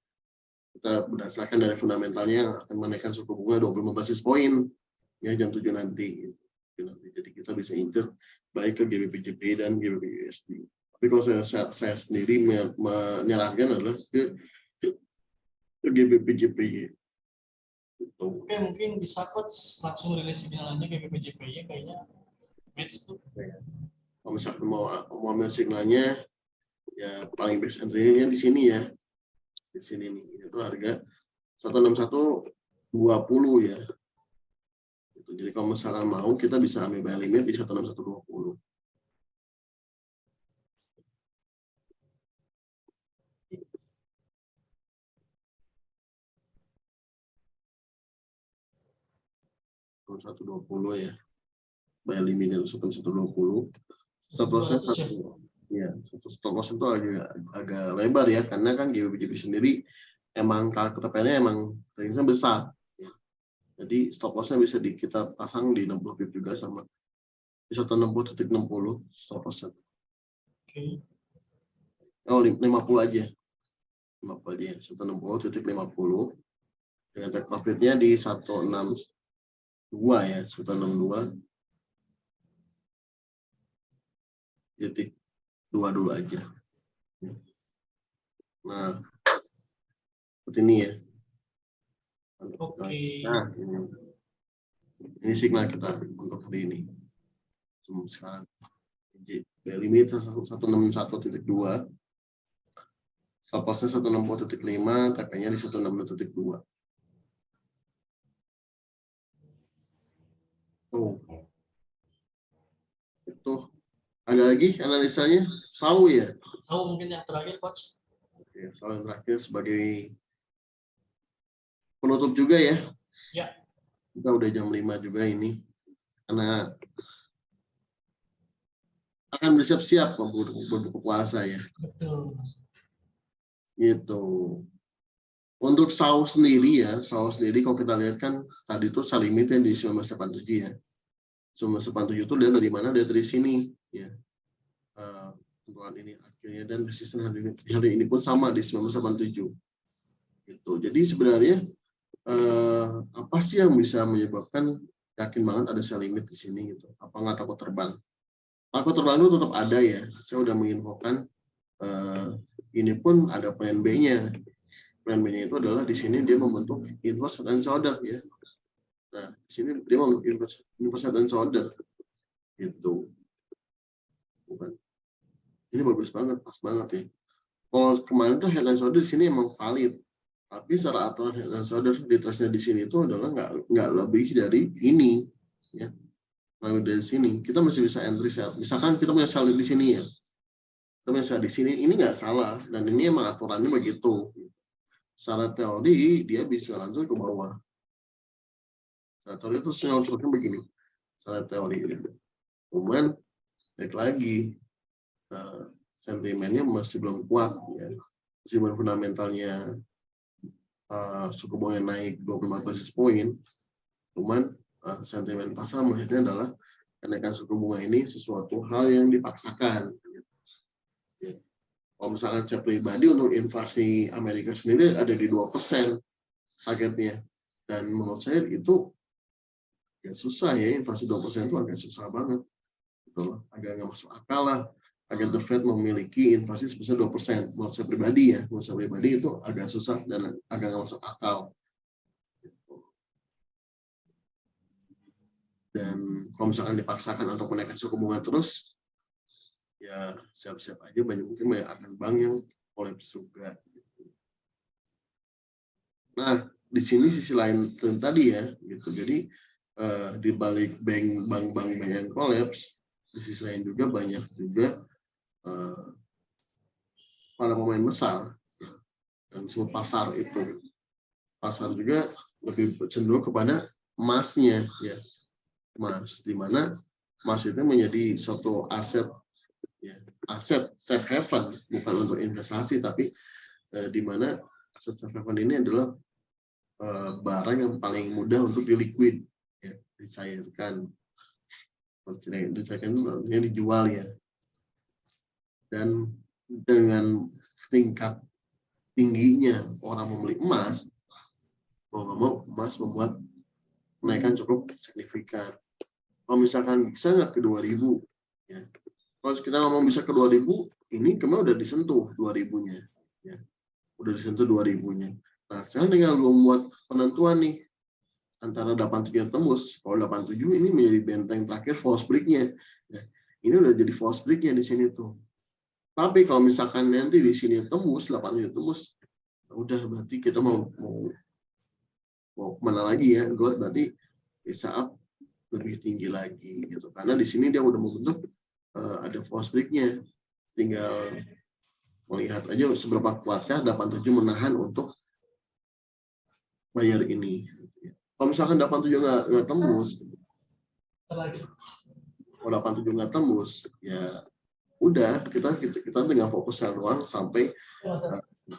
Kita berdasarkan dari fundamentalnya yang akan menaikkan suku bunga 25 basis point ya jam 7 nanti. Jadi kita bisa incer baik ke GBP/JPY dan GBP/USD. Tapi kalau saya sendiri menyarankan adalah ke GBP/JPY Gitu. Oke, mungkin bisa coach langsung rilis signalnya ke BPJPY kayaknya match tuh. Kalau misalkan mau ambil signalnya, ya paling best entry-nya di sini ya. Di sini nih, itu harga 16120 ya. Gitu. Jadi kalau misalkan mau, kita bisa ambil buy limit di 16120. Satu 20 ya. Buy limitnya 120. Stop loss-nya 200 ya. ya, stop loss itu agak lebar ya, karena kan GBPJP sendiri emang karakter PN-nya emang range-nya besar. Ya. Jadi stop loss-nya bisa kita pasang di 60 pip juga sama di 160.60 stop loss-nya. Oke. Oh, 50 aja. 50 aja ya, 160.50. Dengan take profit-nya di 162 ya, 162. Titik 2 dulu aja. Nah, seperti ini ya. Oke. Nah, ini signal kita untuk hari ini. Sekarang limit 161.2, stop loss-nya 160.5, TP-nya di 160.2. Oh, itu ada lagi analisanya SAU ya. Tahu mungkin yang terakhir coach. Oke, SAU yang terakhir sebagai penutup juga ya. Ya. Kita udah jam 5 juga ini, karena akan bersiap-siap berbuka puasa ya. Betul. Gitu. Untuk SAU sendiri ya, SAU sendiri kalau kita lihat kan tadi tuh limitnya di 1987 ya. 1987 itu dia dari mana? Dia dari sini ya. Untuk ini akhirnya dan resisten hari ini pun sama di 1987. Gitu. Jadi sebenarnya apa sih yang bisa menyebabkan yakin banget ada sell limit di sini gitu? Apa nggak takut terbang? Takut terbang itu tetap ada ya. Saya udah menginfokan ini pun ada plan B-nya. Plan B-nya itu adalah di sini dia membentuk inverse head and shoulder ya. Nah, di sini dia membentuk inverse head and shoulder gitu. Bukan. Ini bagus banget, pas banget ya. Kalau kemarin tuh head and shoulder di sini emang valid, tapi secara aturan head and shoulder di atasnya di sini itu adalah nggak lebih dari ini, ya. Lalu dari sini kita masih bisa entry sell. Misalkan kita punya sell di sini ya, kita punya sell di sini, ini nggak salah dan ini emang aturannya begitu. Secara teori dia bisa langsung ke bawah. Secara teori itu sinyal begini. Secara teori gitu. Cuman baik lagi. Sentimennya masih belum kuat ya. Meskipun fundamentalnya suku bunga naik 25 basis point, cuman sentimen pasar melihatnya adalah kenaikan suku bunga ini sesuatu hal yang dipaksakan. Ya. Kalau misalkan saya pribadi untuk inflasi Amerika sendiri ada di 2% targetnya, dan menurut saya itu ya susah ya, inflasi 2% itu agak susah banget, gitu loh. Agak nggak masuk akal lah. Agar The Fed memiliki inflasi sebesar 2%. Menurut saya pribadi ya, menurut saya pribadi itu agak susah dan agak nggak masuk akal. Dan kalau misalkan dipaksakan untuk menaikkan suku bunga terus, ya siap-siap aja mungkin banyak akan bank yang kolaps juga. Nah, di sini sisi lain tadi ya, gitu. Jadi di balik bank-bank yang kolaps, di sisi lain juga banyak juga para pemain besar dan semua pasar juga lebih cenderung kepada emasnya ya, emas, di mana emas itu menjadi suatu aset ya, aset safe haven, bukan untuk investasi, tapi di mana aset safe haven ini adalah barang yang paling mudah untuk diliquid ya, dicairkan itu artinya dijual ya. Dan dengan tingkat tingginya orang membeli emas, mau nggak mau emas membuat kenaikan cukup signifikan. Kalau misalkan bisa nggak ke 2000, ya. Kalau kita ngomong bisa ke 2000, ini kemarin udah disentuh 2000-nya, ya. Udah disentuh 2000-nya. Nah, sekarang tinggal membuat penentuan nih, antara 87 tembus. Kalau 87 ini menjadi benteng terakhir false break-nya. Ya, ini udah jadi false break-nya di sini tuh. Tapi kalau misalkan nanti di sini tembus 87 tembus, udah berarti kita mau kemana lagi ya? Gold berarti di saat lebih tinggi lagi gitu. Karena di sini dia udah membentuk ada false break-nya. Tinggal melihat aja seberapa kuatkah 87 menahan untuk bayar ini. Kalau misalkan 87 nggak tembus, kalau 87 nggak tembus, ya udah kita tinggal fokus doang sampai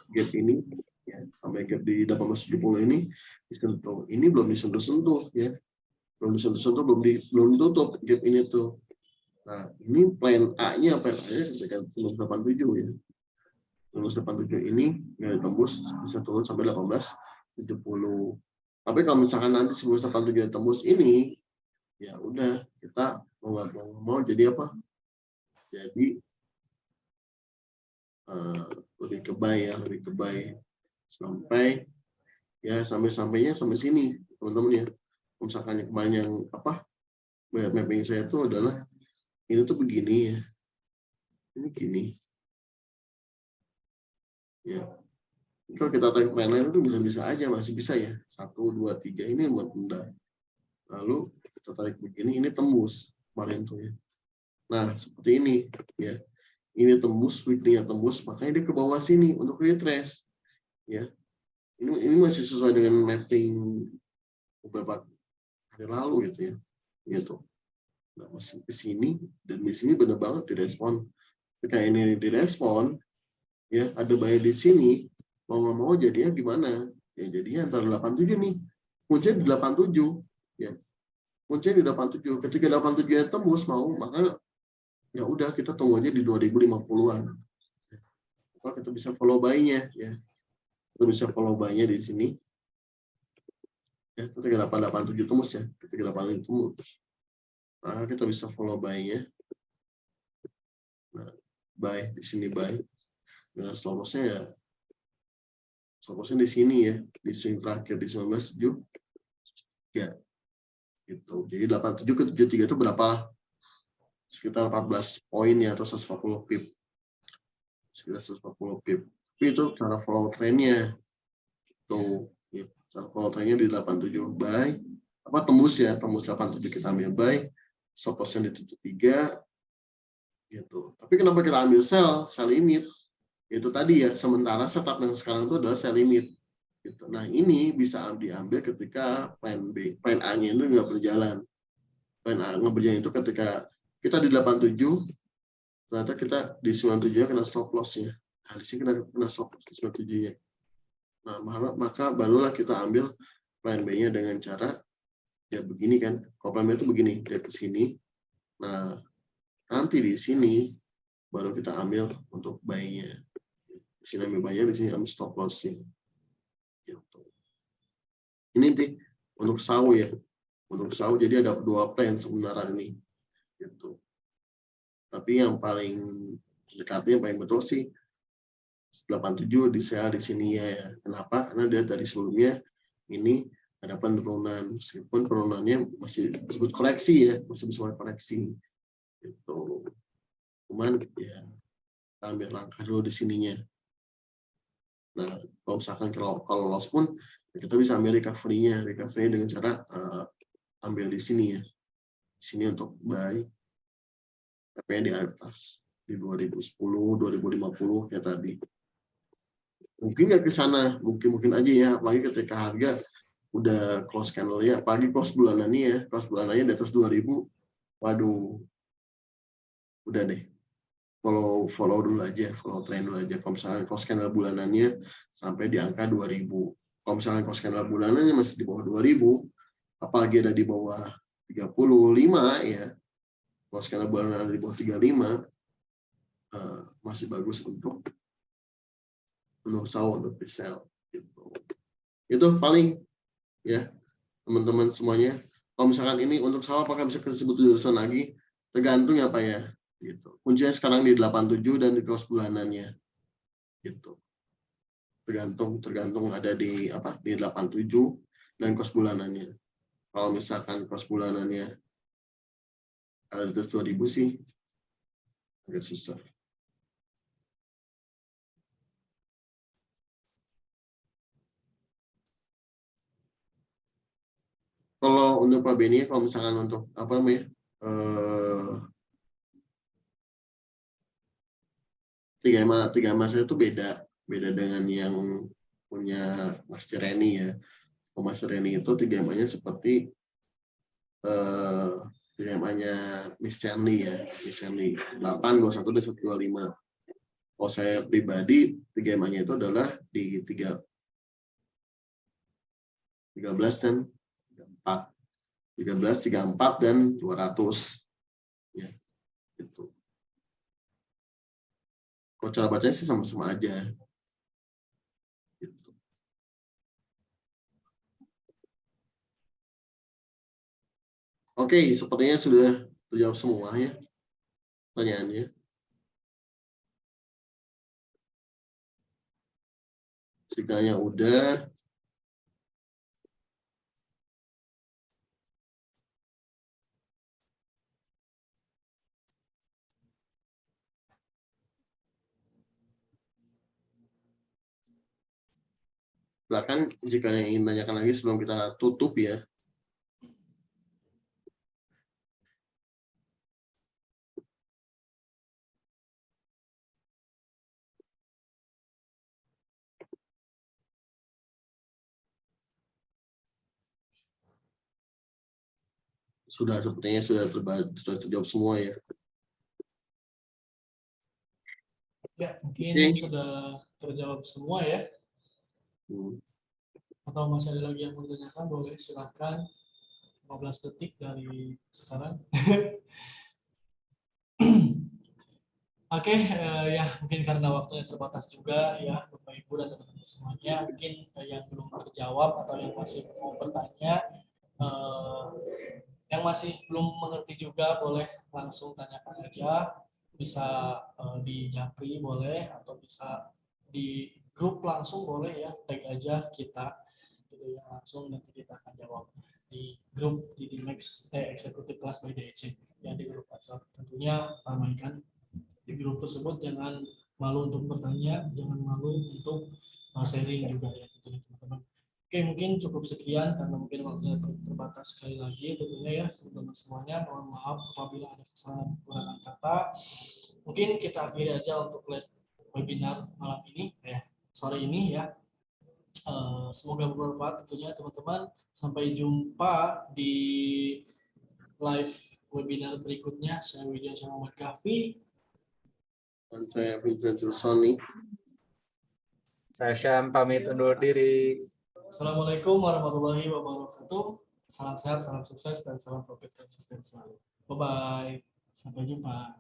gap ini, ya, sampai gap di 1870 ini disentuh. Ini belum disentuh-sentuh, ya, belum disentuh-sentuh, belum ditutup gap ini tuh. Nah, ini plan A-nya ketika 87 ya. 87 ini nggak ditembus, bisa turun sampai 1870. Tapi kalau misalkan nanti 87 tembus ini, ya udah kita mau jadi apa? Jadi lebih ke buy ya, lebih ke buy sampai ya sampainya sampai sini teman-teman ya. Misalkan yang kemarin yang apa? Mapping saya itu adalah ini tuh begini ya. Ini gini. Ya. Kalau kita tarik trend line itu bisa aja, masih bisa ya. 1, 2, 3 ini rendah. Lalu kita tarik begini, ini tembus kemarin tuh ya. Nah, seperti ini ya. Ini tembus, weekly-nya tembus, makanya dia ke bawah sini untuk retrace. Ya. Ini masih sesuai dengan mapping beberapa hari lalu gitu ya. Gitu. Nah, masih ke sini dan di sini benar banget direspon. Ketika ini direspon, ya ada buyer di sini, mau nggak mau jadinya gimana? Ya jadinya antara 87 nih. Kuncinya di 87 ya. Kuncinya di 87. Ketika 87 tembus maka ya udah kita tunggu aja di 2050-an. Maka kita bisa follow buy-nya ya. Kita bisa follow buy-nya di sini. Ya, ketika 887 tembus ya. Ketika 88 tembus. Nah, kita bisa follow buy-nya. Nah, buy di sini buy. Dengan stop loss-nya ya di sini ya, di swing terakhir di 19.7 ya gitu. Jadi 87 ke 73 itu berapa? Sekitar 14 poin ya, atau 140 pip. Sekitar 140 pip. Tapi itu cara follow trend-nya. Tuh, ya, cara follow trend-nya di 87 buy. Apa tembus ya, tembus 87 kita ambil buy. Stop loss-nya di 73 gitu. Tapi kenapa kita ambil sell limit? Itu tadi ya, sementara setup yang sekarang itu adalah sell limit. Gitu. Nah, ini bisa diambil ketika plan B, plan A-nya itu nggak berjalan. Plan A nggak berjalan itu ketika kita di 87, ternyata kita di 97-nya kena stop loss-nya. Nah, di sini kita kena stop loss di 97-nya. Nah, maka barulah kita ambil plan B-nya dengan cara ya begini kan. Kalau plan B itu begini, dia ke sini. Nah, nanti di sini baru kita ambil untuk buy-nya. Di sini ambil buy-nya, di sini ambil stop loss-nya. Gitu. Ini nanti untuk saw ya, untuk saw jadi ada 2 plan sebenarnya ini gitu. Tapi yang paling dekatnya yang paling betul sih 87 di sell di sini ya. Kenapa? Karena dia dari sebelumnya ini ada penurunan, meskipun penurunannya masih disebut koreksi ya, masih disebut koreksi gitu. Cuman ya kita ambil langkah dulu di sininya. Nah, kalau misalkan kalau loss pun kita bisa ambil recovery-nya dengan cara ambil di sini ya. Di sini untuk buy tapi di atas di 2010, 2050 kayak tadi. Mungkin nggak ke sana, mungkin aja ya, apalagi ketika harga udah close candle ya, apalagi close bulanannya ya, close bulanannya di atas 2000. Waduh. Udah deh. Follow dulu aja, follow trend dulu aja. Kalau misalnya close candle bulanannya sampai di angka 2000. Kalau misalnya close candle bulanannya masih di bawah 2000, apalagi ada di bawah 35 ya. Close candle bulanan ada di bawah 35, masih bagus untuk saw, untuk sell gitu. Itu paling ya teman-teman semuanya. Kalau misalkan ini untuk saw apakah bisa disebut jurusan lagi? Tergantung ya Pak ya. Gitu. Kuncinya sekarang di 87 dan di close bulanannya. Gitu. Tergantung ada di 87 dan close bulanannya. Kalau misalkan pas bulanannya ada di atas 2.000 sih agak susah. Kalau untuk Pak Beni, kalau misalkan untuk apa namanya, tiga emas itu beda dengan yang punya Mas Reni ya. Kalau Mas Reni itu 3 emasnya seperti 3 emasnya Miss Stanley ya, Miss Stanley 8, 21, dan 125. Kalau saya pribadi 3 emasnya itu adalah di 13 dan 4. 13, 34, dan 200. Ya, gitu. Kalau cara bacanya sih sama-sama aja. Gitu. Oke, sepertinya sudah terjawab semua ya pertanyaannya. Jikanya udah, silakan jika yang ingin tanyakan lagi sebelum kita tutup ya. Sepertinya sudah terjawab semua ya. Ya, mungkin Oke. sudah terjawab semua ya. Atau masih ada lagi yang mau ditanyakan, boleh silakan. 15 detik dari sekarang. Oke, ya mungkin karena waktunya terbatas juga ya, Bapak Ibu dan teman-teman semuanya, mungkin yang belum terjawab atau yang masih mau bertanya, yang masih belum mengerti juga boleh langsung tanyakan aja, bisa di Japri boleh, atau bisa di grup langsung boleh ya, tag aja kita gitu ya, langsung nanti kita akan jawab di grup di Max Executive Class by DHC ya, di grup WhatsApp. Tentunya ramaikan di grup tersebut, jangan malu untuk bertanya, jangan malu untuk sharing juga ya tentunya teman-teman. Oke, mungkin cukup sekian karena mungkin waktunya terbatas. Sekali lagi tentunya ya teman-teman semuanya, mohon maaf apabila ada kesalahan kekurangan kata. Mungkin kita akhiri aja untuk webinar malam ini ya, sore ini ya. Semoga bermanfaat tentunya teman-teman. Sampai jumpa di live webinar berikutnya. Saya Widya Muhammad Kahfi. Dan saya Vincent Sony. Saya Syam pamit undur diri. Assalamualaikum warahmatullahi wabarakatuh. Salam sehat, salam sukses, dan salam profit konsisten selalu. Bye-bye. Sampai jumpa.